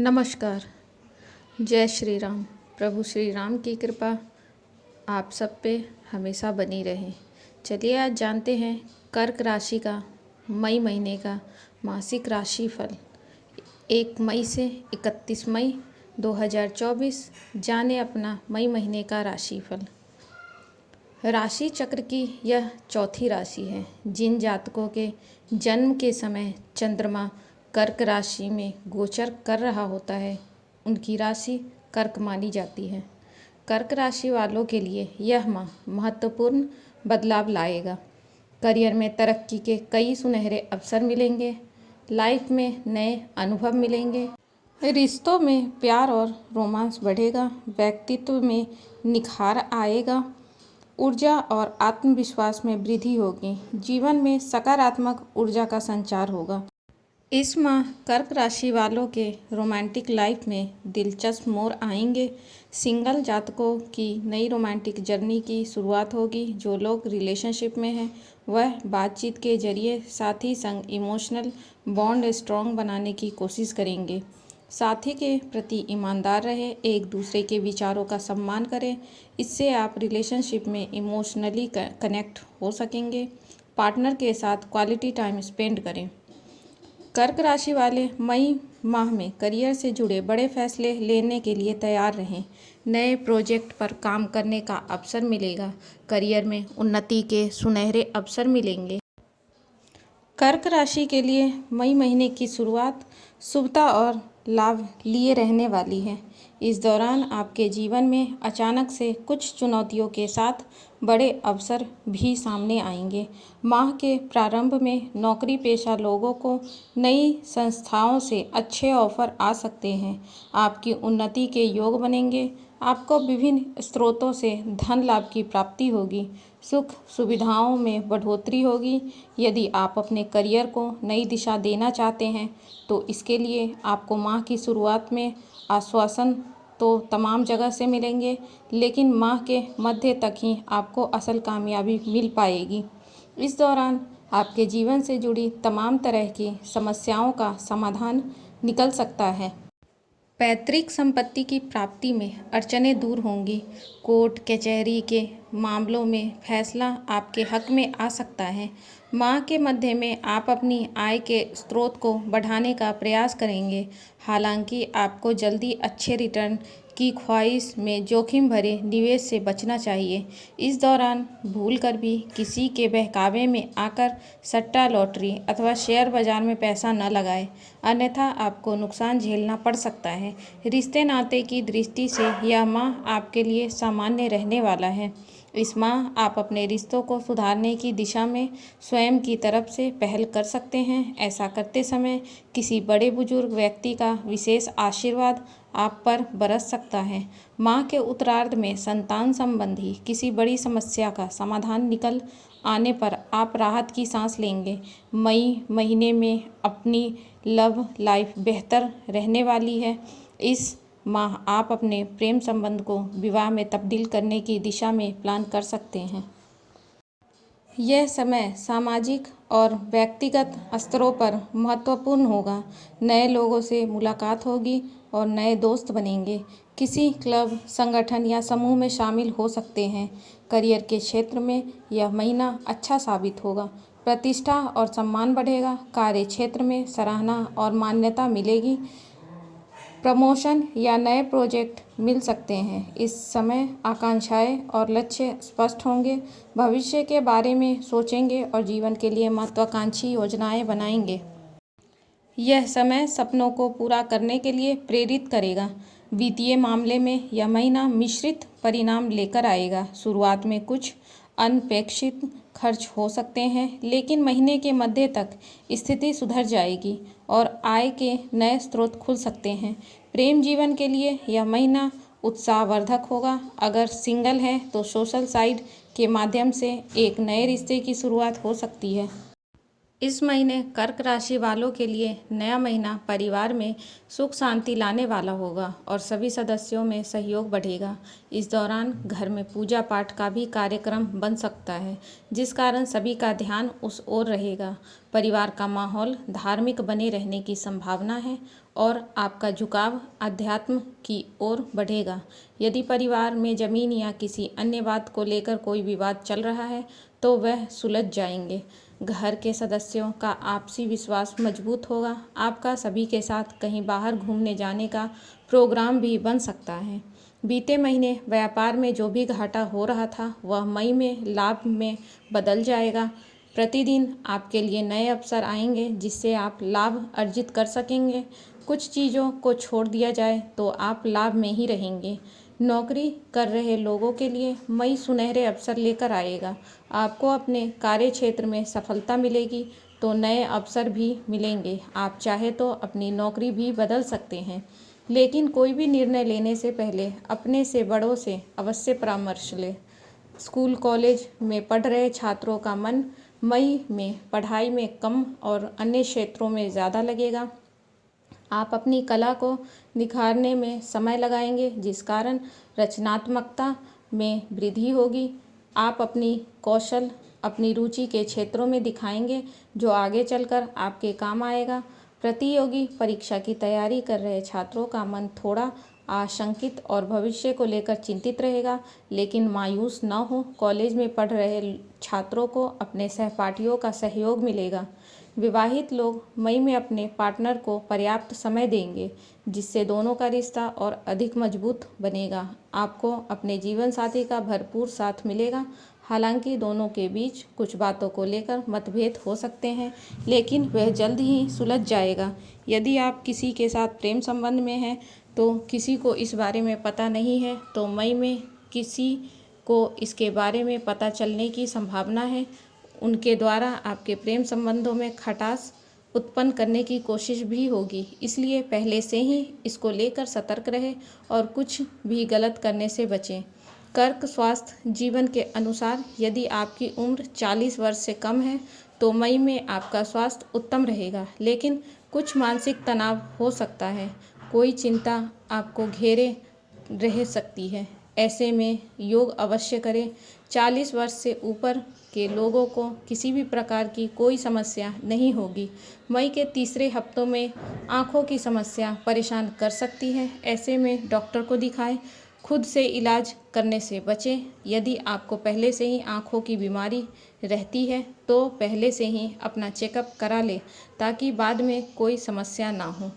नमस्कार। जय श्री राम। प्रभु श्री राम की कृपा आप सब पे हमेशा बनी रहे। चलिए आज जानते हैं कर्क राशि का मई महीने का मासिक राशिफल 1 मई से 31 मई 2024। जाने अपना मई महीने का राशिफल। राशि चक्र की यह चौथी राशि है। जिन जातकों के जन्म के समय चंद्रमा कर्क राशि में गोचर कर रहा होता है उनकी राशि कर्क मानी जाती है। कर्क राशि वालों के लिए यह माह महत्वपूर्ण बदलाव लाएगा। करियर में तरक्की के कई सुनहरे अवसर मिलेंगे। लाइफ में नए अनुभव मिलेंगे। रिश्तों में प्यार और रोमांस बढ़ेगा। व्यक्तित्व में निखार आएगा। ऊर्जा और आत्मविश्वास में वृद्धि होगी। जीवन में सकारात्मक ऊर्जा का संचार होगा। इस माह कर्क राशि वालों के रोमांटिक लाइफ में दिलचस्प मोड़ आएंगे। सिंगल जातकों की नई रोमांटिक जर्नी की शुरुआत होगी। जो लोग रिलेशनशिप में हैं वह बातचीत के जरिए साथी संग इमोशनल बॉन्ड स्ट्रॉन्ग बनाने की कोशिश करेंगे। साथी के प्रति ईमानदार रहे। एक दूसरे के विचारों का सम्मान करें। इससे आप रिलेशनशिप में इमोशनली कनेक्ट हो सकेंगे। पार्टनर के साथ क्वालिटी टाइम स्पेंड करें। कर्क राशि वाले मई माह में करियर से जुड़े बड़े फैसले लेने के लिए तैयार रहें। नए प्रोजेक्ट पर काम करने का अवसर मिलेगा। करियर में उन्नति के सुनहरे अवसर मिलेंगे। कर्क राशि के लिए मई महीने की शुरुआत शुभता और लाभ लिए रहने वाली है। इस दौरान आपके जीवन में अचानक से कुछ चुनौतियों के साथ बड़े अवसर भी सामने आएंगे। माह के प्रारंभ में नौकरी पेशा लोगों को नई संस्थाओं से अच्छे ऑफर आ सकते हैं। आपकी उन्नति के योग बनेंगे। आपको विभिन्न स्रोतों से धन लाभ की प्राप्ति होगी। सुख सुविधाओं में बढ़ोतरी होगी। यदि आप अपने करियर को नई दिशा देना चाहते हैं तो इसके लिए आपको माह की शुरुआत में आश्वासन तो तमाम जगह से मिलेंगे, लेकिन माह के मध्य तक ही आपको असल कामयाबी मिल पाएगी। इस दौरान आपके जीवन से जुड़ी तमाम तरह की समस्याओं का समाधान निकल सकता है। पैतृक संपत्ति की प्राप्ति में अड़चनें दूर होंगी। कोर्ट कचहरी के मामलों में फैसला आपके हक में आ सकता है। माह के मध्य में आप अपनी आय के स्रोत को बढ़ाने का प्रयास करेंगे। हालांकि आपको जल्दी अच्छे रिटर्न की ख्वाहिश में जोखिम भरे निवेश से बचना चाहिए। इस दौरान भूलकर भी किसी के बहकावे में आकर सट्टा लॉटरी अथवा शेयर बाजार में पैसा न लगाएं, अन्यथा आपको नुकसान झेलना पड़ सकता है। रिश्ते नाते की दृष्टि से यह माह आपके लिए सामान्य रहने वाला है। इस माह आप अपने रिश्तों को सुधारने की दिशा में स्वयं की तरफ से पहल कर सकते हैं। ऐसा करते समय किसी बड़े बुजुर्ग व्यक्ति का विशेष आशीर्वाद आप पर बरस सकता है। माह के उत्तरार्ध में संतान संबंधी किसी बड़ी समस्या का समाधान निकल आने पर आप राहत की सांस लेंगे। मई महीने में अपनी लव लाइफ बेहतर रहने वाली है। इस माह आप अपने प्रेम संबंध को विवाह में तब्दील करने की दिशा में प्लान कर सकते हैं। यह समय सामाजिक और व्यक्तिगत स्तरों पर महत्वपूर्ण होगा। नए लोगों से मुलाकात होगी और नए दोस्त बनेंगे। किसी क्लब संगठन या समूह में शामिल हो सकते हैं। करियर के क्षेत्र में यह महीना अच्छा साबित होगा। प्रतिष्ठा और सम्मान बढ़ेगा। कार्य क्षेत्र में सराहना और मान्यता मिलेगी। प्रमोशन या नए प्रोजेक्ट मिल सकते हैं। इस समय आकांक्षाएं और लक्ष्य स्पष्ट होंगे। भविष्य के बारे में सोचेंगे और जीवन के लिए महत्वाकांक्षी योजनाएं बनाएंगे। यह समय सपनों को पूरा करने के लिए प्रेरित करेगा। वित्तीय मामले में यह महीना मिश्रित परिणाम लेकर आएगा। शुरुआत में कुछ अनपेक्षित खर्च हो सकते हैं, लेकिन महीने के मध्य तक स्थिति सुधर जाएगी और आय के नए स्रोत खुल सकते हैं। प्रेम जीवन के लिए यह महीना उत्साहवर्धक होगा। अगर सिंगल हैं तो सोशल साइट के माध्यम से एक नए रिश्ते की शुरुआत हो सकती है। इस महीने कर्क राशि वालों के लिए नया महीना परिवार में सुख शांति लाने वाला होगा और सभी सदस्यों में सहयोग बढ़ेगा। इस दौरान घर में पूजा पाठ का भी कार्यक्रम बन सकता है, जिस कारण सभी का ध्यान उस ओर रहेगा। परिवार का माहौल धार्मिक बने रहने की संभावना है और आपका झुकाव अध्यात्म की ओर बढ़ेगा। यदि परिवार में ज़मीन या किसी अन्य बात को लेकर कोई विवाद चल रहा है तो वह सुलझ जाएंगे। घर के सदस्यों का आपसी विश्वास मजबूत होगा। आपका सभी के साथ कहीं बाहर घूमने जाने का प्रोग्राम भी बन सकता है। बीते महीने व्यापार में जो भी घाटा हो रहा था वह मई में लाभ में बदल जाएगा। प्रतिदिन आपके लिए नए अवसर आएंगे जिससे आप लाभ अर्जित कर सकेंगे। कुछ चीज़ों को छोड़ दिया जाए तो आप लाभ में ही रहेंगे। नौकरी कर रहे लोगों के लिए मई सुनहरे अवसर लेकर आएगा। आपको अपने कार्य क्षेत्र में सफलता मिलेगी तो नए अवसर भी मिलेंगे। आप चाहे तो अपनी नौकरी भी बदल सकते हैं, लेकिन कोई भी निर्णय लेने से पहले अपने से बड़ों से अवश्य परामर्श लें। स्कूल कॉलेज में पढ़ रहे छात्रों का मन मई में पढ़ाई में कम और अन्य क्षेत्रों में ज़्यादा लगेगा। आप अपनी कला को निखारने में समय लगाएंगे जिस कारण रचनात्मकता में वृद्धि होगी। आप अपनी कौशल अपनी रुचि के क्षेत्रों में दिखाएंगे जो आगे चलकर आपके काम आएगा। प्रतियोगी परीक्षा की तैयारी कर रहे छात्रों का मन थोड़ा आशंकित और भविष्य को लेकर चिंतित रहेगा, लेकिन मायूस न हो। कॉलेज में पढ़ रहे छात्रों को अपने सहपाठियों का सहयोग मिलेगा। विवाहित लोग मई में अपने पार्टनर को पर्याप्त समय देंगे जिससे दोनों का रिश्ता और अधिक मजबूत बनेगा। आपको अपने जीवन साथी का भरपूर साथ मिलेगा। हालांकि दोनों के बीच कुछ बातों को लेकर मतभेद हो सकते हैं, लेकिन वह जल्द ही सुलझ जाएगा। यदि आप किसी के साथ प्रेम संबंध में हैं तो किसी को इस बारे में पता नहीं है तो मई में किसी को इसके बारे में पता चलने की संभावना है। उनके द्वारा आपके प्रेम संबंधों में खटास उत्पन्न करने की कोशिश भी होगी, इसलिए पहले से ही इसको लेकर सतर्क रहें और कुछ भी गलत करने से बचें। कर्क स्वास्थ्य जीवन के अनुसार यदि आपकी उम्र 40 वर्ष से कम है तो मई में आपका स्वास्थ्य उत्तम रहेगा, लेकिन कुछ मानसिक तनाव हो सकता है। कोई चिंता आपको घेरे रह सकती है। ऐसे में योग अवश्य करें। 40 वर्ष से ऊपर के लोगों को किसी भी प्रकार की कोई समस्या नहीं होगी। मई के तीसरे हफ्तों में आँखों की समस्या परेशान कर सकती है। ऐसे में डॉक्टर को दिखाएं। खुद से इलाज करने से बचें। यदि आपको पहले से ही आँखों की बीमारी रहती है तो पहले से ही अपना चेकअप करा लें ताकि बाद में कोई समस्या ना हो।